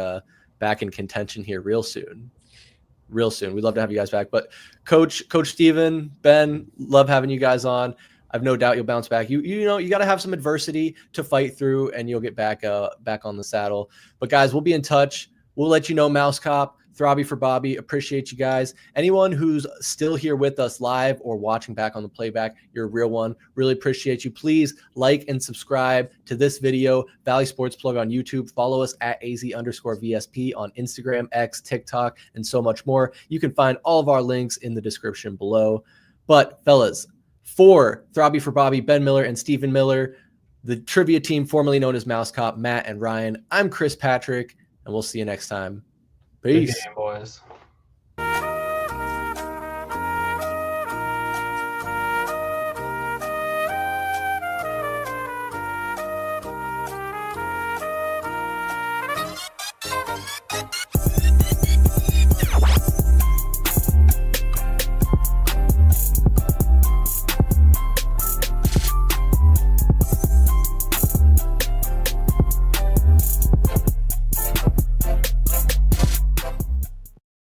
back in contention here real soon. We'd love to have you guys back. But Coach Steven, Ben, love having you guys on. I've no doubt you'll bounce back. You got to have some adversity to fight through, and you'll get back on the saddle. But guys, we'll be in touch. We'll let you know, Mousecop, Throbby for Bobby. Appreciate you guys. Anyone who's still here with us live or watching back on the playback, you're a real one. Really appreciate you. Please like and subscribe to this video. Valley Sports Plug on YouTube. Follow us at AZ_VSP on Instagram, X, TikTok, and so much more. You can find all of our links in the description below. But fellas, for Throbby for Bobby, Ben Miller and Stephen Miller, the trivia team formerly known as Mousecop, Matt and Ryan, I'm Chris Patrick, and we'll see you next time. Peace. Good game, boys.